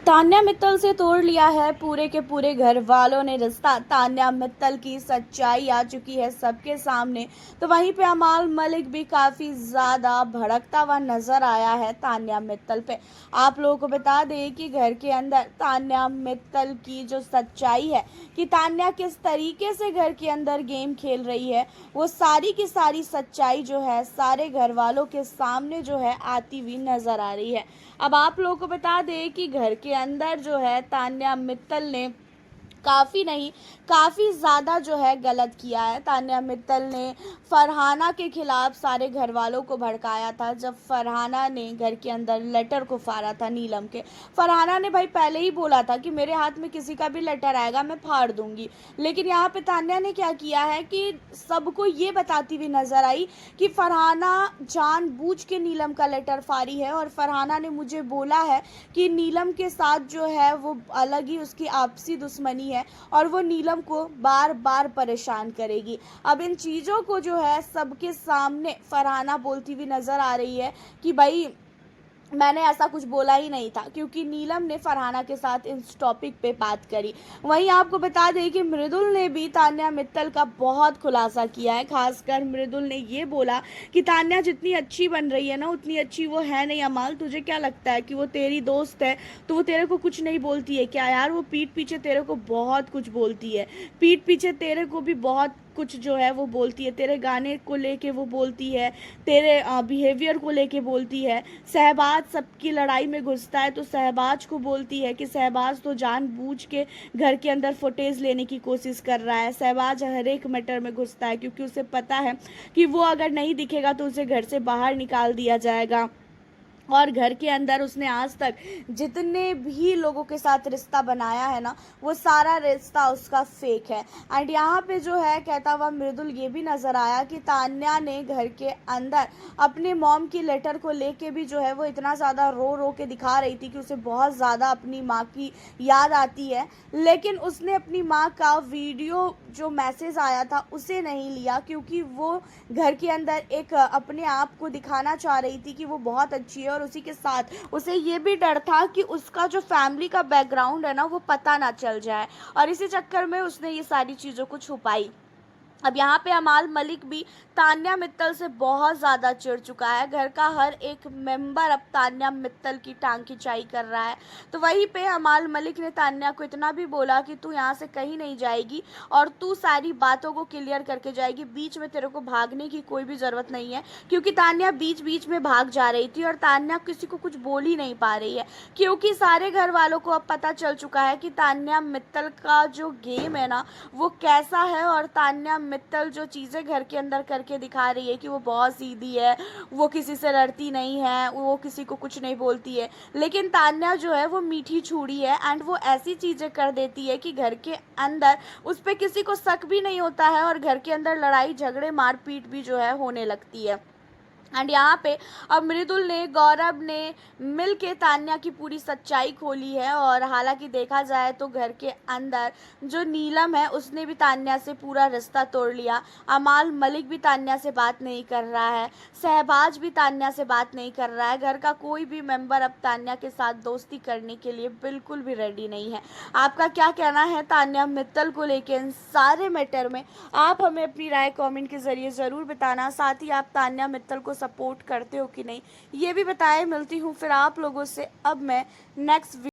तान्या मित्तल से तोड़ लिया है पूरे के पूरे घर वालों ने रिश्ता। तान्या मित्तल की सच्चाई आ चुकी है सबके सामने। तो वहीं पे अमाल मलिक भी काफी ज्यादा भड़कता हुआ नजर आया है तान्या मित्तल पे। आप लोगों को बता दें कि घर के अंदर तान्या मित्तल की जो सच्चाई है कि तान्या किस तरीके से घर के अंदर गेम खेल रही है, वो सारी की सारी सच्चाई जो है सारे घर वालों के सामने जो है आती हुई नजर आ रही है। अब आप लोगों को बता दें कि घर के अंदर जो है तान्या मित्तल ने काफ़ी नहीं, काफ़ी ज़्यादा जो है गलत किया है। तान्या मित्तल ने फरहाना के खिलाफ सारे घर वालों को भड़काया था। जब फरहाना ने घर के अंदर लेटर को फाड़ा था नीलम के, फरहाना ने भाई पहले ही बोला था कि मेरे हाथ में किसी का भी लेटर आएगा मैं फाड़ दूंगी। लेकिन यहाँ पे तान्या ने क्या किया है कि सबको ये बताती हुई नज़र आई कि फरहाना जानबूझ के नीलम का लेटर फाड़ी है, और फरहाना ने मुझे बोला है कि नीलम के साथ जो है वो अलग ही उसकी आपसी दुश्मनी है और वो नीलम को बार बार परेशान करेगी। अब इन चीज़ों को जो है सबके सामने फरहाना बोलती हुई नज़र आ रही है कि भाई मैंने ऐसा कुछ बोला ही नहीं था, क्योंकि नीलम ने फरहाना के साथ इस टॉपिक पे बात करी। वहीं आपको बता दें कि मृदुल ने भी तान्या मित्तल का बहुत खुलासा किया है। खासकर मृदुल ने ये बोला कि तान्या जितनी अच्छी बन रही है ना उतनी अच्छी वो है नहीं। अमाल, तुझे क्या लगता है कि वो तेरी दोस्त है तो वो तेरे को कुछ नहीं बोलती है क्या? यार वो पीठ पीछे तेरे को बहुत कुछ बोलती है, पीठ पीछे तेरे को भी बहुत कुछ जो है वो बोलती है। तेरे गाने को लेके वो बोलती है, तेरे बिहेवियर को लेके बोलती है। सहबाज सबकी लड़ाई में घुसता है तो सहबाज को बोलती है कि सहबाज तो जानबूझ के घर के अंदर फुटेज लेने की कोशिश कर रहा है। सहबाज हर एक मैटर में घुसता है क्योंकि उसे पता है कि वो अगर नहीं दिखेगा तो उसे घर से बाहर निकाल दिया जाएगा। और घर के अंदर उसने आज तक जितने भी लोगों के साथ रिश्ता बनाया है ना, वो सारा रिश्ता उसका फेक है। एंड यहाँ पे जो है कहता हुआ मृदुल ये भी नज़र आया कि तान्या ने घर के अंदर अपने मॉम की लेटर को लेके भी जो है वो इतना ज़्यादा रो रो के दिखा रही थी कि उसे बहुत ज़्यादा अपनी माँ की याद आती है। लेकिन उसने अपनी माँ का वीडियो जो मैसेज आया था उसे नहीं लिया, क्योंकि वो घर के अंदर एक अपने आप को दिखाना चाह रही थी कि वो बहुत अच्छी है। और उसी के साथ उसे ये भी डर था कि उसका जो फैमिली का बैकग्राउंड है ना वो पता ना चल जाए, और इसी चक्कर में उसने ये सारी चीज़ों को छुपाई। अब यहाँ पे अमाल मलिक भी तान्या मित्तल से बहुत ज़्यादा चिढ़ चुका है। घर का हर एक मेंबर अब तान्या मित्तल की टांग खिंचाई कर रहा है। तो वहीं पे अमाल मलिक ने तान्या को इतना भी बोला कि तू यहाँ से कहीं नहीं जाएगी और तू सारी बातों को क्लियर करके जाएगी, बीच में तेरे को भागने की कोई भी ज़रूरत नहीं है। क्योंकि तान्या बीच बीच में भाग जा रही थी और तान्या किसी को कुछ बोल ही नहीं पा रही है, क्योंकि सारे घर वालों को अब पता चल चुका है कि तान्या मित्तल का जो गेम है ना वो कैसा है। और तान्या मित्तल जो चीज़ें घर के अंदर करके दिखा रही है कि वो बहुत सीधी है, वो किसी से लड़ती नहीं है, वो किसी को कुछ नहीं बोलती है। लेकिन तान्या जो है वो मीठी छुरी है एंड वो ऐसी चीज़ें कर देती है कि घर के अंदर उस पर किसी को शक भी नहीं होता है और घर के अंदर लड़ाई झगड़े मारपीट भी जो है होने लगती है। एंड यहाँ पे अब मृदुल ने गौरव ने मिल के तान्या की पूरी सच्चाई खोली है। और हालांकि देखा जाए तो घर के अंदर जो नीलम है उसने भी तान्या से पूरा रिश्ता तोड़ लिया। अमाल मलिक भी तान्या से बात नहीं कर रहा है, सहबाज भी तान्या से बात नहीं कर रहा है। घर का कोई भी मेंबर अब तान्या के साथ दोस्ती करने के लिए बिल्कुल भी रेडी नहीं है। आपका क्या कहना है तान्या मित्तल को लेकर इन सारे मैटर में? आप हमें अपनी राय कमेंट के ज़रिए ज़रूर बताना। साथ ही आप तान्या मित्तल को सपोर्ट करते हो कि नहीं ये भी बताएं। मिलती हूँ फिर आप लोगों से अब मैं नेक्स्ट